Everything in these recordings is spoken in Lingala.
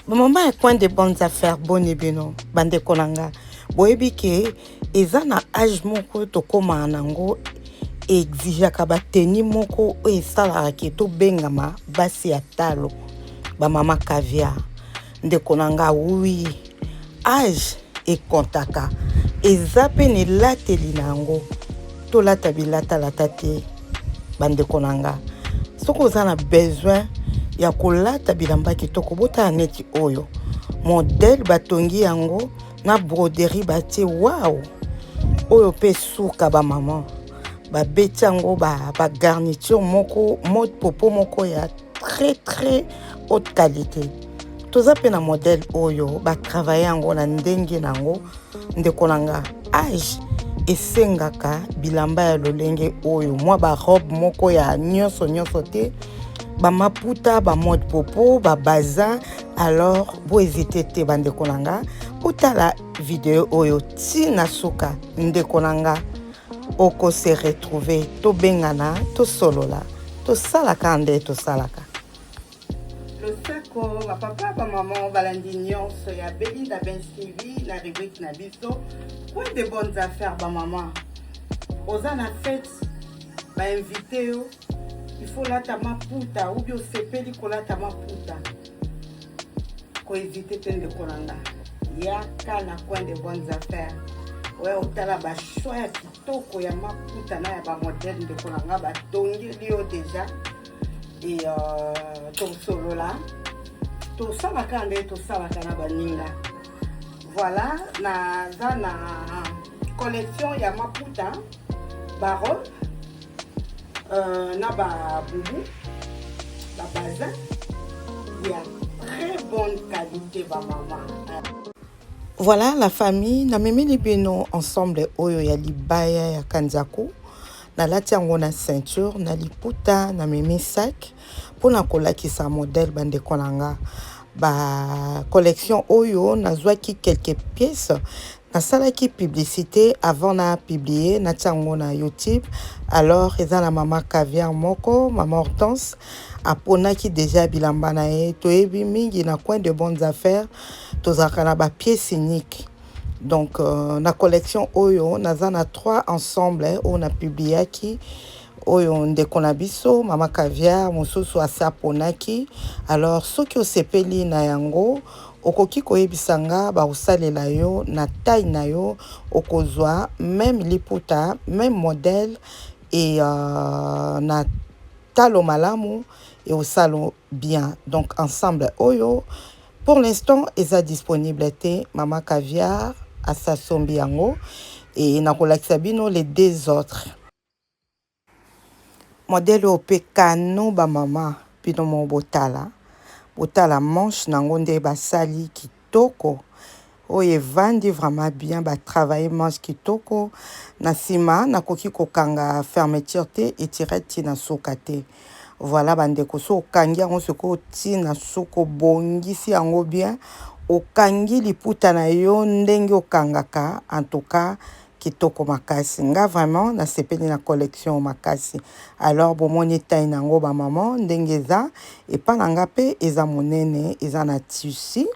Maman est coin de bonnes affaires, bonne bino, bande konanga. Boyebi ke eza na âge moko to koma nango exige ka bateni moko o esala ke to bengama basi ya talo. Ba mama caviar. Nde konanga oui. Âge e kontaka. Eza pe ne lateli nango. To lata bilata lata te bande konanga. Soko oza na besoin ya kolata bilamba kitoko bota neti oyo modèle batongi yango na broderie batie wow oyo pe suka ba maman ba beti yango ba garniture moko mode popo moko ya très haute qualité toza pe na modèle oyo ba travailler yango na ndenge nango ndeko nanga âge esengaka bilamba ya lolenge oyo mwa ba robe moko ya nyonso te ba maputa ba mode popo ba bazin alors bo hésiter te bande konanga utala vidéo oyo tina suka ndeko nanga oko se retrouver to bengana to solola to salaka nde to salaka le sako ba papa ba maman balandi nyonso ya Beli da Ben TV la rubrique na biso point de bonnes affaires ba maman oza na fête ba invité yo il faut la ta maputa ou bien sepeli kola ta maputa ko éviter tende kolanga ya kana coin de bonnes affaires ouais otala ba choix ya kitoko ya maputa na ya ba modèle de kolanga ba tongi lio déjà et to solo là to sala kande to sala kana baninga voilà na zana collection ya maputa baron na ba boubou ba bazin il y a très bonne qualité ba maman. Voilà la famille na memeli bino ensemble oyo ya libaya ya kanzaku na lati yango na ceinture na liputa na memi sac pona kolakisa modèle bande konanga ba collection oyo nazwaki quelques pièces nasalaki publicité avant na publier na tiango na YouTube alors eza na mama caviar moko mama Hortense aponaki déjà bilamba na ye toyebi mingi na coin de bonnes affaires tozaka na ba pièces uniques donc na collection oyo naza na 3 ensemble on a publiaki oyo ndeko na biso mama caviar mosusu asaponaki alors soki osepeli na yango okoki koyebisanga ba usalela yo na taille na yo okozwa même liputa même modèle et na talo malamu et au salon bien donc ensemble oyo pour l'instant est disponible te mama caviar à sa sombiango et na kolakisa bino les deux autres modèle au pekano ba mama bino mo botala manche nango nde basali kitoko oye vandi vraiment bien ba travailler manche kitoko na sima na koki kokanga fermeture te etireti na sokate voilà bandeko so okangi yango soko tina soko bongisi yango bien okangi liputa na yo ndenge okangaka en tout cas kitoko makasi nga vraiment na sepeli na collection makasi alors bomoni taille nango ba maman ndenge eza epa na nga pe eza monene eza na tissu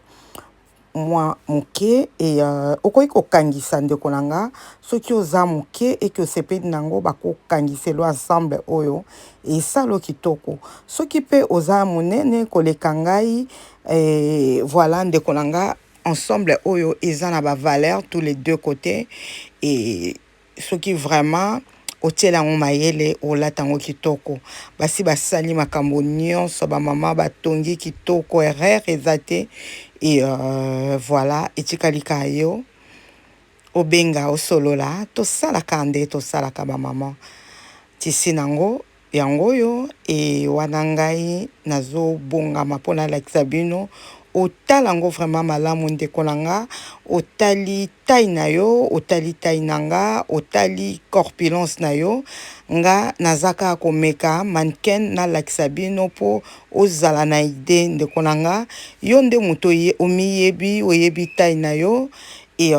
moi moke et okoki kokangisa ndeko na nga soki oza moke eke osepeli nango bakokangiselo ensemble oyo esalo kitoko soki pe oza monene koleka ngai voilà ndeko na nga ensemble oyo eza na ba valeur tous les deux côtés et soki vraiment otiela yango mayele olatango kitoko basi basali makambo nyonso bamama batongi kitoko erreur eza te et voilà etikalika yo obenga osolola tosalaka nde tosalaka bamama tisi nango yango oyo e wana ngai nazobongama mpona lakisa bino otala ngo vraiment malamu ndeko na nga otali taille na yo otali taille na nga otali corpulence na yo nga nazaka komeka mannequin na lakisa bino po ozala na idée ndeko na nga yo nde moto omiyebi oyebi taille na yo et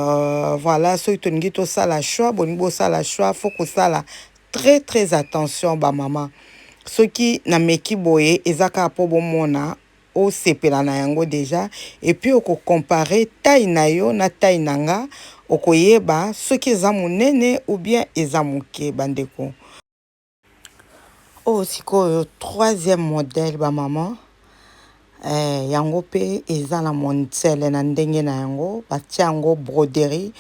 voilà soki tolingi tosala choix bolingi bosala choix faut kosala très attention ba mama soki na meki boye ezaka po bomona osepela na yango déjà et puis okocompare taille na yo na taille na nga okoyeba soki eza monene ou bien eza moke bandeko. Oyo sikoyo troisième modèle bamama yango pe eza na montele na ndenge na yango batia yango broderie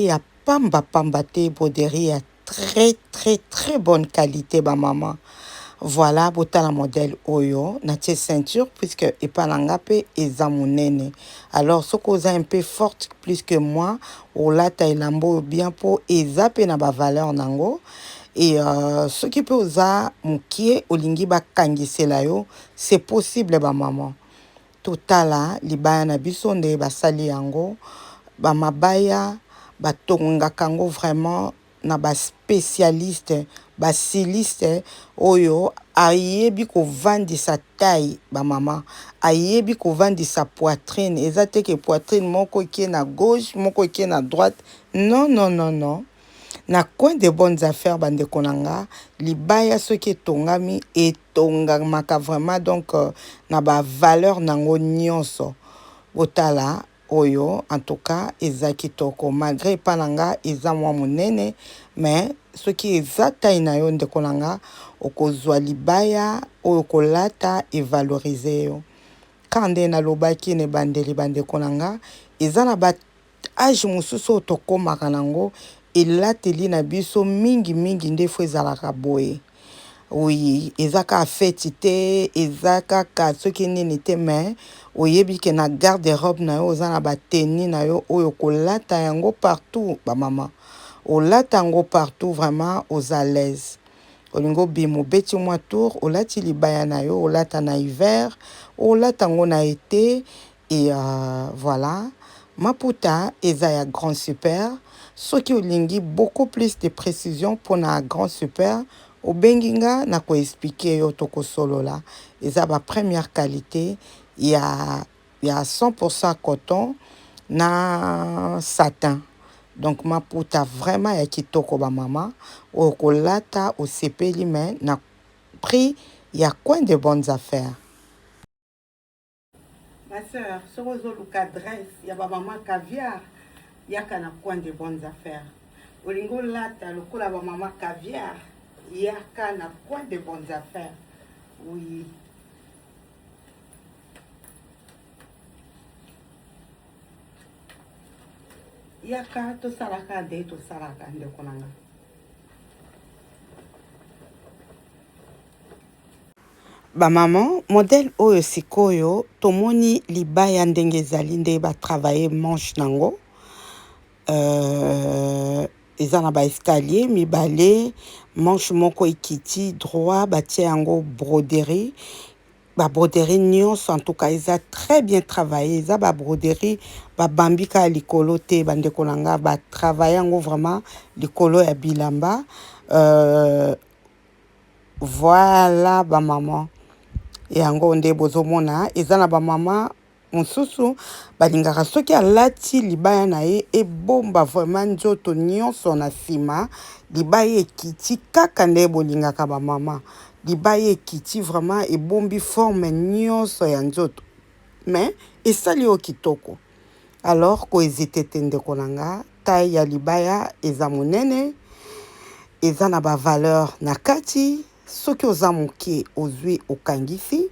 ya pamba te broderie ya très bonne qualité bamama. Voilà botala modèle oyo na tie ceinture puisque epalanga pe eza monene. Alors soko oza un peu forte plus que moi olata elambo bien po eza pe na ba valeur nango. Et ce qui peut oza mokie olingi bakangisela yo c'est possible ba maman. Totala libaya na biso nde basali yango ba mabaya batongaka yango vraiment na ba spécialiste ba styliste oyo ayebi kovandisa taille ba mama ayebi kovandisa poitrine eza te ke poitrine moko kie na gauche moko kie na droite non. Na coin de bonnes affaires bandeko nanga libaya soki etongami etongamaka vraiment donc na ba valeur nango nyonso botala oyo en tout cas eza kitoko malgré pananga eza mwa monene mais soki eza taille na yo ndeko nanga okozwa libaya oyo kolata evalorize yo kande na lobaki ne bandeli bandeko nanga eza na ba age mosusu otokomaka nango elateli na biso mingi nde fo ezalaka boye. Oui, eza ka feti te eza kaka soki nini te mais oyebi ke na garde-robe na yo oza na bateni na yo oyo kolata yango partout ba mama olata yango partout vraiment aux à l'aise olingo bimo beti mwa tour olati libaya na yo olata na hiver olata yango na été et voilà maputa eza ya grand super soki olingi beaucoup plus de précision pour na grand super obenginga na ko expliquer yo toko solola eza ba première qualité ya 100% coton na satin donc maputa vraiment ya kitoko ba mama okolata osepeli mais na prix ya coin de bonnes affaires. Ma sœur, ce réseau l'adresse, il y a maman caviar, il y a qu'un coin de bonnes affaires. Olingo lata, le coup la maman caviar, il y a qu'un coin de bonnes affaires. Oui. Il y a qu'un to salaka de to salaka de konanga. Ba maman modèle oyo sikoyo tomoni libaya ndenge ezali nde ba travailler manche nango eza na ba escalier mibale manche moko ekiti droit batie yango broderie ba broderie nyonso en tout cas eza très bien travaillé eza ba broderie ba bambika likolo te bandeko nanga ba travailler yango vraiment likolo ya bilamba voilà ba maman yango nde bozomona eza na ba mama mosusu balingaka soki alati libaya na ye ebomba vraiment nzoto nyonso na nsima libaya ekiti kaka nde bolingaka ba mama libaya ekiti vraiment ebombi forme nyonso ya nzoto mais esali yo kitoko alors koezite te ndeko nanga taille ya libaya eza monene eza na ba valeur na kati soki oza moke ozwi okangisi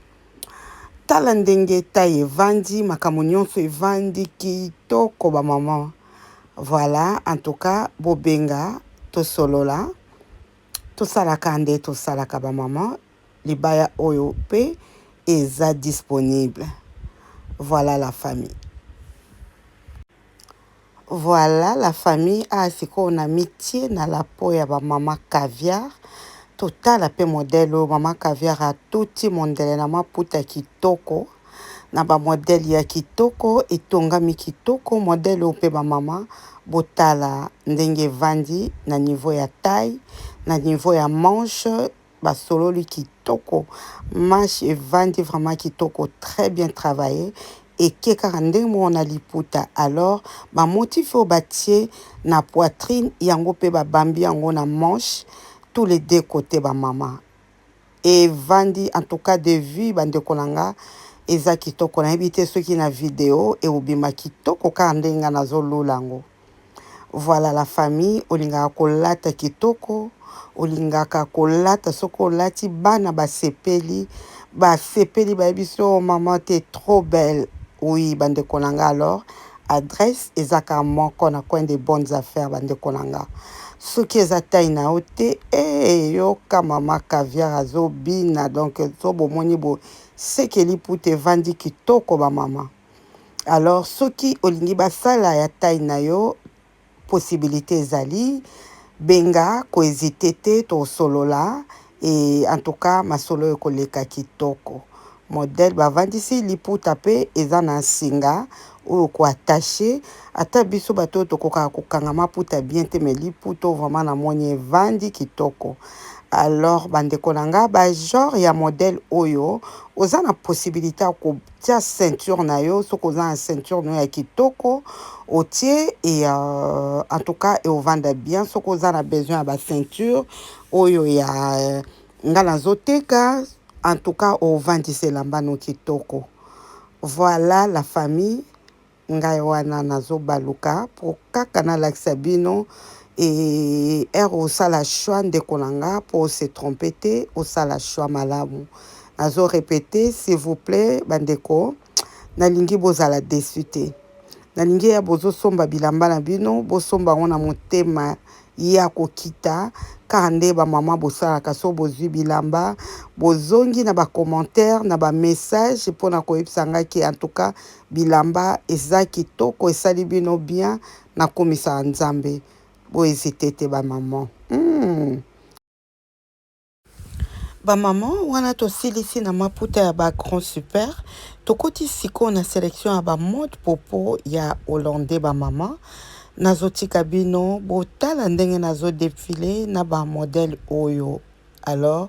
tala ndenge taille evandi makambo nyonso evandi kitoko ba mama voilà en tout cas bobenga tosolola tosalaka nde tosalaka ba mama libaya oyo pe eza disponible. Voilà la famille. Voilà la famille sikoyo na mitie na la po ya ba mama caviar total pe modèle mama caviar a tuti modèle na maputa kitoko na ba modèle ya kitoko etongami kitoko modèle pe ba mama botala ndenge vandi na niveau ya taille na niveau ya manche ba sololi kitoko manche vandi vraiment kitoko très bien travaillé et kekaka ndenge mona liputa alors ba motif o batie na poitrine yango pe ba bambi yango na manche tous les deux côtés ba mama et vandi en tout cas de vue bande kolanga eza kitoko nayebi te soki na video eobima kitoko kaka ndenge nga nazolula yango. Voilà la famille, olingaka kolata kitoko, olingaka kolata soko olati bana basepeli bayebi so oh, maman t'es trop belle. Oui, bandeko nanga alors, adresse ezaka moko na coin de bonnes affaires bandeko nanga. Soki eza taille na yo te, yoka mama caviar azobina donc so bomoni bo sekeli pute evandi kitoko ba mama. Alors soki olingi basala ya taille na yo, possibilité ezali benga kohésite te tosolola et en tout cas masolo ekoleka kitoko. Modèle bavandisi liputa pe eza na singa oyo koattache ata biso bato tokokaka kokanga maputa bien te mais liputa vraiment na moni evandi kitoko. Alors bandeko nanga ba genre ya modèle oyo oza na possibilité ya kotia ceinture na yo soki oza na ceinture na yo ya kitoko otie et en tout cas et ovanda bien soki oza na besoin ya ba ceinture oyo ya nga nazoteka en tout cas ovandisa elamba no kitoko. Voilà la famille ngai wana nazobaluka po kaka nalakisa bino et osala choix ndeko nanga po se tromper te osala choix malamu. Nazo répéter s'il vous plaît bandeko nalingi bozala déçu te. Nalingi ya bozosomba bilamba na bino bosomba ngo na motema ya kokita kaka nde bamama bosalaka so bozwi bilamba bozongi na bacommentaire na bamessage mpona koyebisa ngai ke en tout cas bilamba eza kitoko esali bino bien nakomisaka nzambe bohésite te bamama. Bamama wana tosilisi na maputa ya ba grand super tokoti siko na sélection ya ba mode popo ya hollandais bamama. Nazotika bino botala ndenge nazo défilé na ba modèle oyo. Alors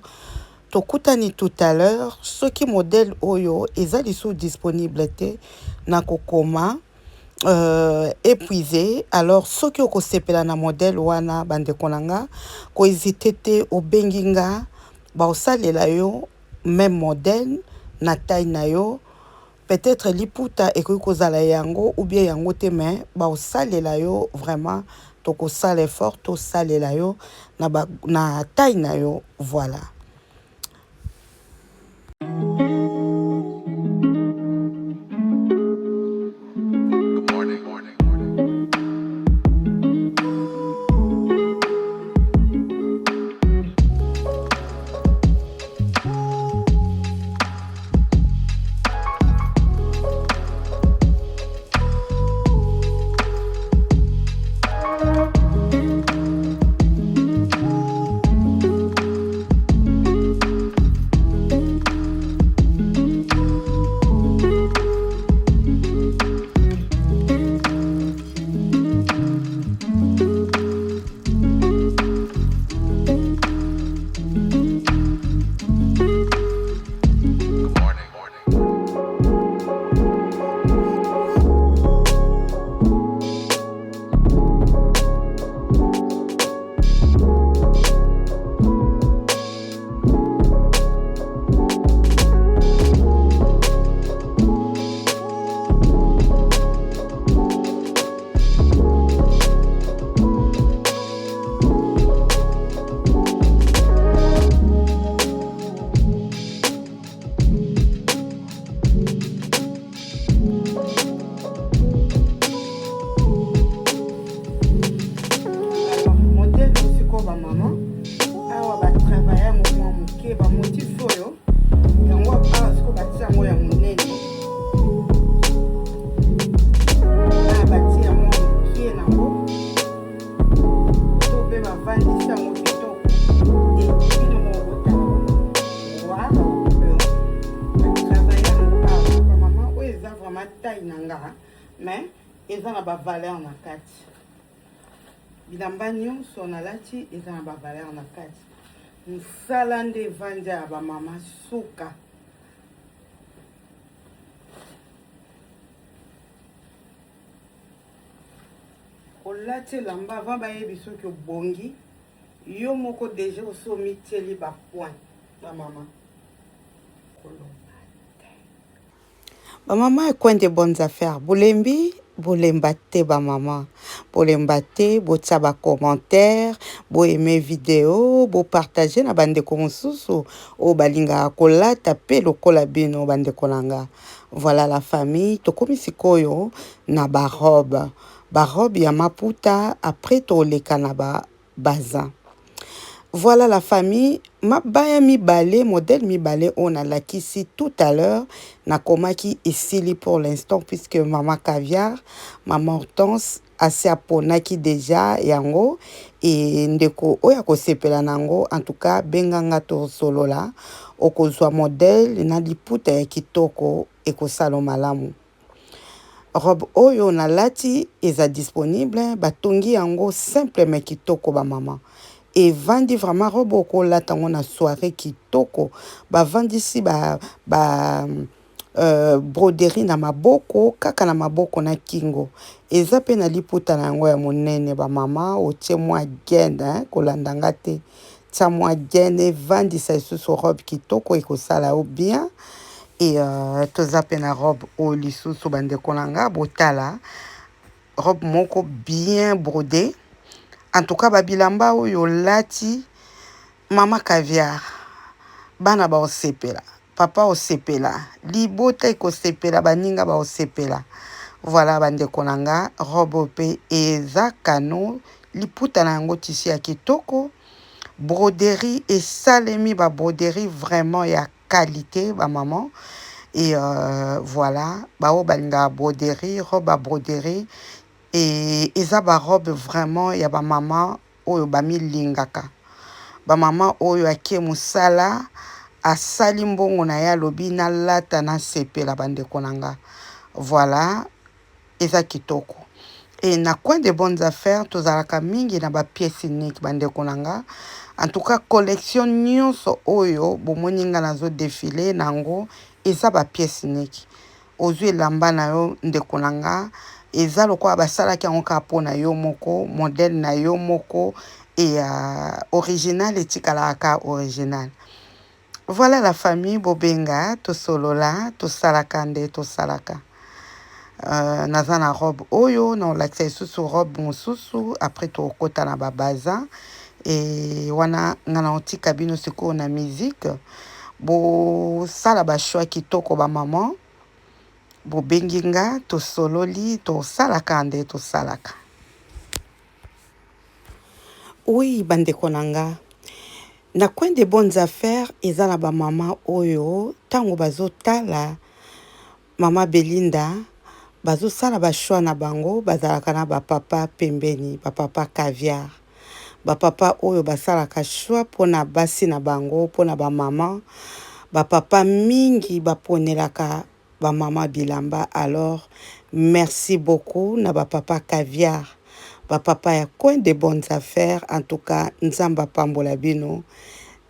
tokutani tout à l'heure soki modèle oyo eza lisu disponible te na kokoma épuisé. Alors soki okosepela na modèle wana bandeko nanga ko hésiter te obenginga ba osalela yo même modèle na taille na yo. Peut-être liputa ekoki kozala yango ou bien yango te mais ba osalela yo vraiment toko sala effort to salela yo na taille na yo. Voilà. Mais eza na ba valeur na kati. Bilamba nyonso nalati eza na ba valeur na kati. Mosala nde vanja ya ba mama suka. Olati lamba avant bayebi soki obongi yo moko déjà osomi tieli ba point ba mama. Bamama ekwen de bonnes affaires. Bolembi, bolemba te bamama. Bolemba te, botia ba commentaire, bo aimer vidéo, bo partager na bandeko mosusu o balinga kolata pe lokola bino bandeko nanga. Voilà la famille. Tokomi sikoyo na ba robe. Ba robe ya maputa après toleka na ba bazin. Voilà la famille. Mabaya mibale, modèle mibale, on a lakisi tout à l'heure. Nakomaki esili pour l'instant, puisque maman Caviar, maman Hortense, assez aponaki déjà yango. Et ndeko oya ko sepela nango, en tout cas, benganga to solola. Okozwa modèle, na liputa ya kitoko, eko salo malamu. Robe oyo na lati eza disponible, batongi yango simple mais kitoko ba maman. Et vandi vraiment robe oko latango na soirée kitoko. Ba vandi si broderie na maboko, kaka na maboko na kingo. Eza pe na liputa na yango ya monene ba mama, otie mwa gaine, kolandanga te. Tia mwa gaine, vandi sa isusu robe kitoko eko sala o bien. Et toza pe na robe o lisusu bandeko nanga botala. Robe moko bien brodée. En tout cas, babilamba oyo lati mama Caviar. Bana ba osepela. Papa osepela. Libota eko sepela baninga ba osepela. Voilà bandeko nanga robe pe eza kano liputa na yango tisi ya kitoko. Broderie et salemi ba broderie vraiment ya qualité ba maman. Et voilà, bao balinga broderie, robe à broderie. Et eza ba robe vraiment ya ba maman oyo bami lingaka. Ba maman oyo akie musala asali mbongo na ya lobi na lata na sepela bandeko nanga. Voilà, eza kitoko. Et na coin de bonnes affaires, tozalaka mingi na ba pièces uniques bandeko nanga. En tout cas, collection nyonso oyo bomoninga nazo défilé nango eza ba pièces uniques. Ozwi elamba na yo ndeko nanga. Eza lokola basalaki yango kaka mpo na yo moko, modèle na yo moko, et original etikalaka original. Voilà la famille bobenga, tosolola, tosalaka nde tosalaka. Naza na robe oyo, na olakisa isusu robe mosusu, après tokota na babaza, et wana ngana otika bino sikoyo na musique, bo sala ba choix kitoko ba maman. Bobenginga to sololi to salaka nde to salaka. Oui, bandeko nanga. Na coin de bonnes affaires, eza na ba mama oyo, tango bazo tala, mama Belinda, bazo sala ba choix na bango, bazalaka na ba papa pembeni, ba papa Caviar. Ba papa oyo basalaka choix pona basi na bango, pona ba mama, ba papa mingi baponelaka ba mama bilamba. Alors merci beaucoup na ba papa Caviar, ba papa ya coin de bonnes affaires. En tout cas nzamba pambola bino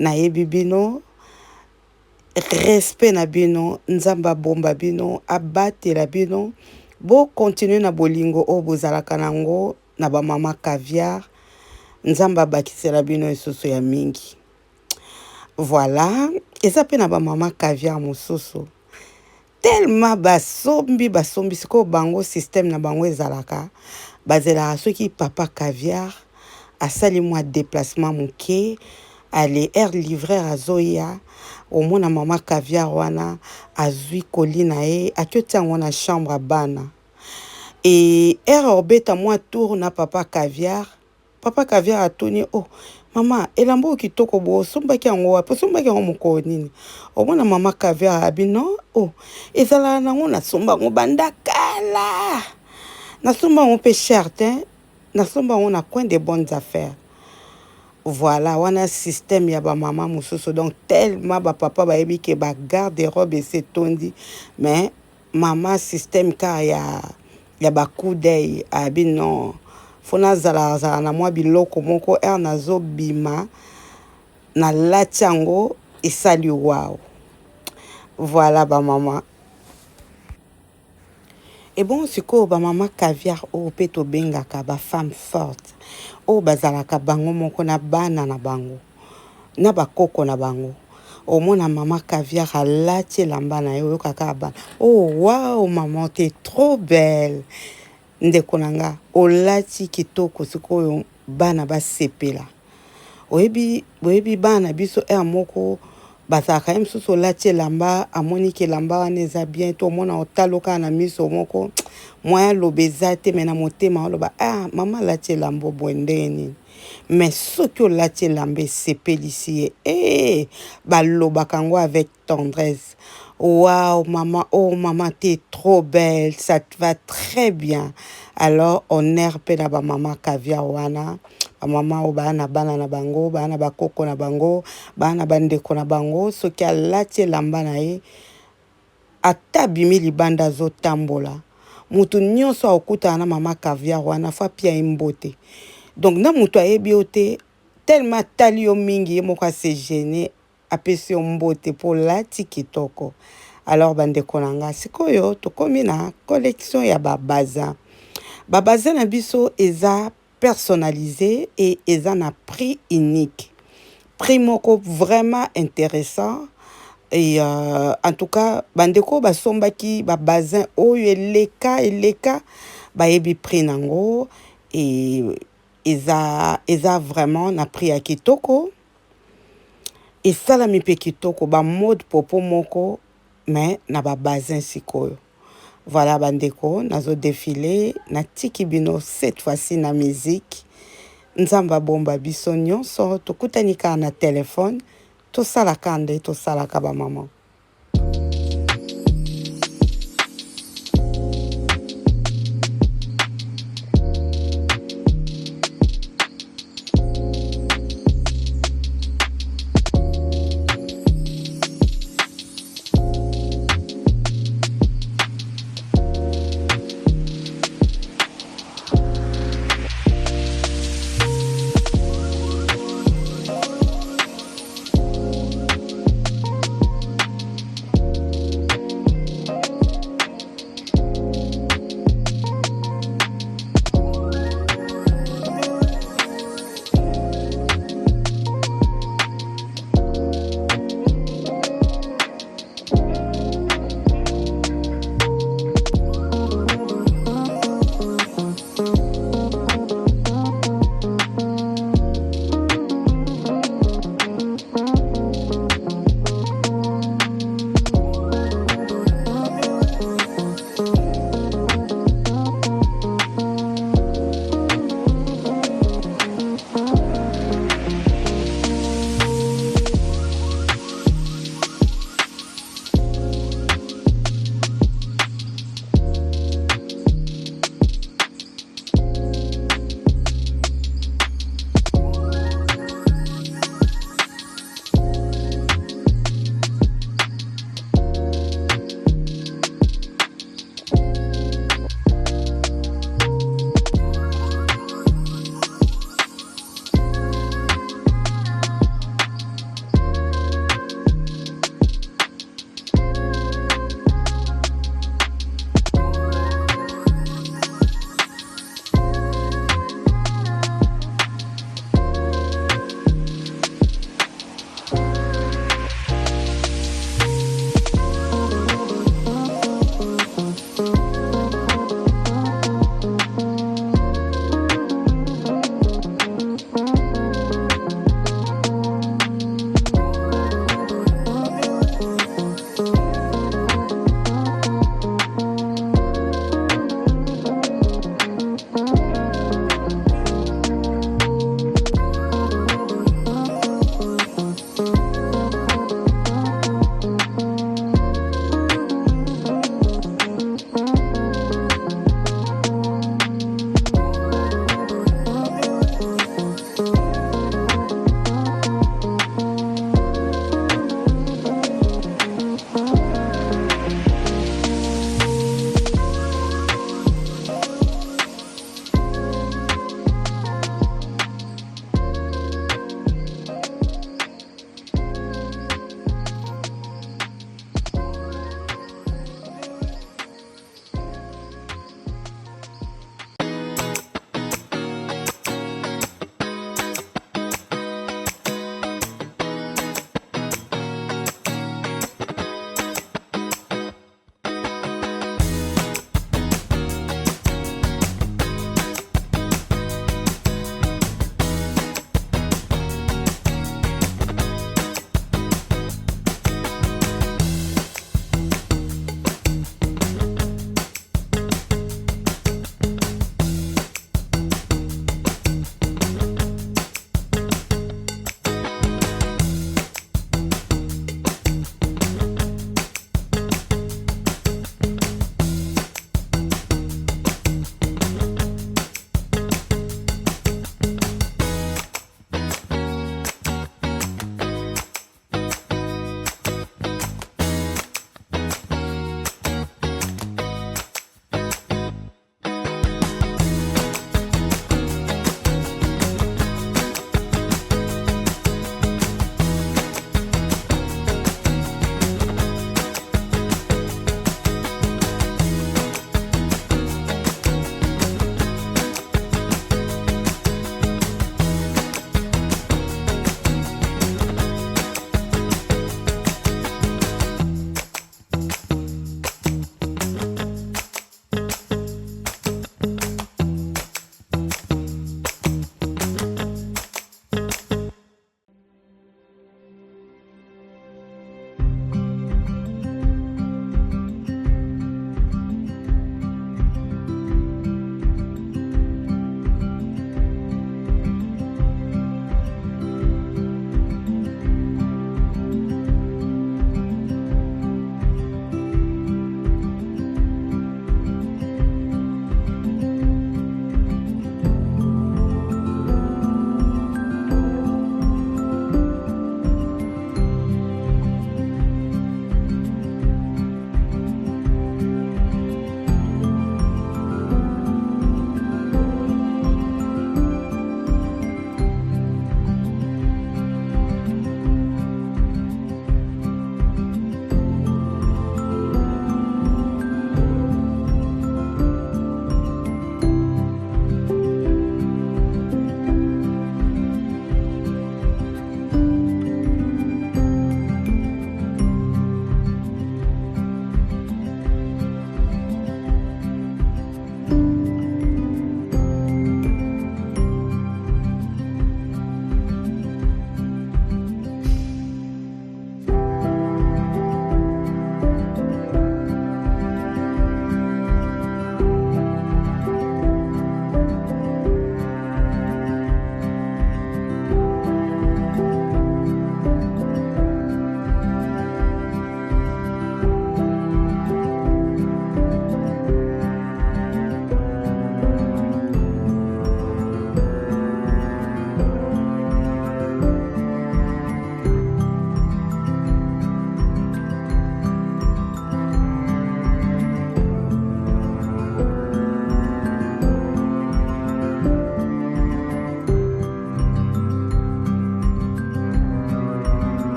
na yebi bino, respect na bino, nzamba bomba bino, abatela bino, bo continue na bolingo o bozalaka nango na ba mama Caviar. Nzamba bakisela bino esusu ya mingi. Voilà, eza pe na ba mama Caviar mosusu. Tellement basombi siko bango système na bango ezalaka. Bazela soki papa Caviar asali mwa déplacement muke, ale air livreur azoya, omona mama Caviar wana azui kolina e akiotia na chambre à bana. Et air obeta mwa tour na papa Caviar. Papa Caviar atoni, oh mama elambo kitoko bo sombaki yango wapi, sombaki yango moko nini. Omona mama Caviar abino, oh ezala nango na somba ngo bandakala. Na somba ngo pe cher, na somba ngo na coin de bonnes affaires. Voilà, wana système ya ba mama mususu. Donc tellement ba papa ba yebi ke ba garde robe et c'est tondi, mais mama système ka ya ba coup d'œil abino. Fona zala na mwa biloko moko nazo bima na latiango esali wow. Voilà ba maman. Et bon siko ba mama Caviar o peto bengaka ba femme forte. O bazalaka bango moko na bana na bango. Na ba koko na bango. omona mama caviar alati elamba na ye oyokaka bana oh wow maman t'es trop belle ndeko na nga olati kitoko sikoyo bana basepela oyebi bana biso moko bazalaka ye mosusu olati elamba amoni ke elamba wana eza bien to omona otaloka na miso moko moya aloba eza te me na motema oloba mama alati elamba boye ndenge nini mais soki olati elamba esepelisi ye balobaka yango avec tendresse. Waouh, maman, oh maman, t'es trop belle, ça te va très bien. Alors, on erpe na ba maman caviar wana, ba maman o bana bana na bango, bana ba koko na bango, bana bandeko na bango, soki alati elamba na ye, ata bimi libanda zo tambola. Mutu nyonso okuta na maman caviar wana fa pia imbote. Donc na mutu ayebi ote tellement tali yo mingi moko se gêner apesi yo mbote po lati kitoko. Alors bandeko na nga sikoyo tokomi na collection ya babaza. Babaza na biso eza personnalisé et eza na prix unique. Prix moko vraiment intéressant. Et en tout cas, bandeko basombaki babazin oyo eleka bayebi prix nango et eza vraiment na prix ya kitoko. Et salami pe kitoko ba mode popo moko mais na babazin sikoyo. Voilà bandeko nazo défilé na tiki bino cette fois-ci na musique. Nzamba bomba biso nyonso tokutanika na téléphone. To salaka nde to salaka ba maman.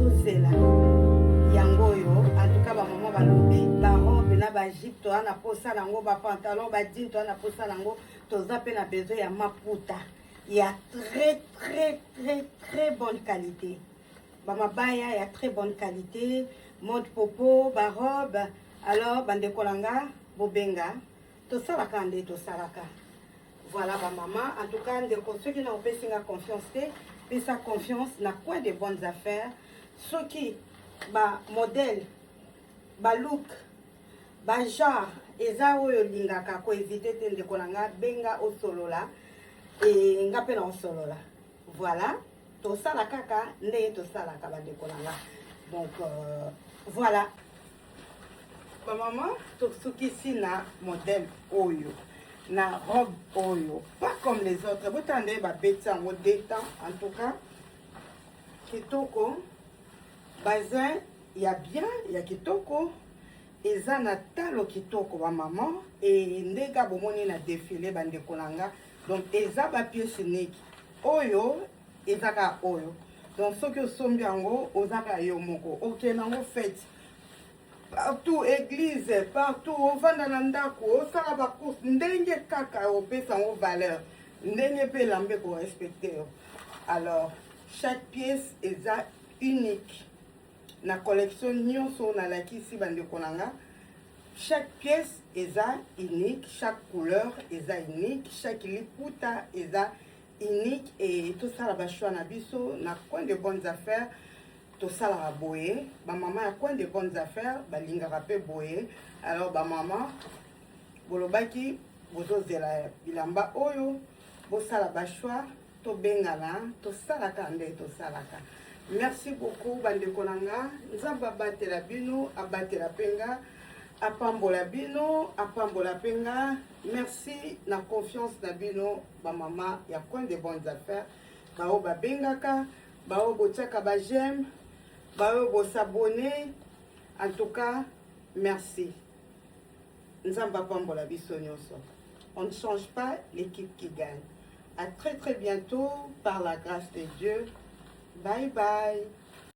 bozozela yango oyo en tout cas bamama balobi barobe na bagypte toza na posa nango bapantalon badine toza na posa nango toza mpe na besoin ya maputa ya très bonne qualité bamabaya ya très bonne qualité mode popo barobe alors bandeko na nga bobenga tosalaka nde tosalaka voilà bamama en tout cas ndeko soki na opesinga confiance te pesa confiance na coin de bonnes affaires soki bamodele balook bagenre eza oyo olingaka koevite te ndeko na nga benga osolola nga mpe na osolola voilà tosala kaka ndenge tosalaka bandeko na nga donc voilà bamama tosukisi na modèle oyo na robe oyo pas comme les autres botande babeti yango détend en tout cas kitoko bazin ya bien ya kitoko eza na talo kitoko bamama e ndenge bomoni na défilé bandeko na nga donc eza bapiece unique oyo ezaka oyo donc soki osombi yango ozaka yo moko okende yango fete partout église partout ovanda na ndako osala bacourse ndenge kaka opesa yango valeur ndenge mpe elambe korespecte yo alors chaque pièce eza unique na collection nyonso nalakisi bandeko na nga chaque pièce eza unique chaque couleur eza unique chaque liputa eza unique et tosala bachoix na biso na coin de bonnes affaires tosalaka boye bamama ya coin de bonnes affaires balingaka mpe boye alors bamama bolobaki bozozela bilamba oyo bosala bachoix tobengana tosalaka nde tosalaka merci beaucoup bandeko na nga nzambe abatela bino abatela mpenga apambola bino apambola mpenga merci na confiance na bino bamama ya coin de bonnes affaires bao babengaka bao botiaka bageme bao bosabone en tout cas merci nzambe apambola biso nyonso on ne change pas l'équipe qui gagne à très bientôt par la grâce de Dieu bye bye.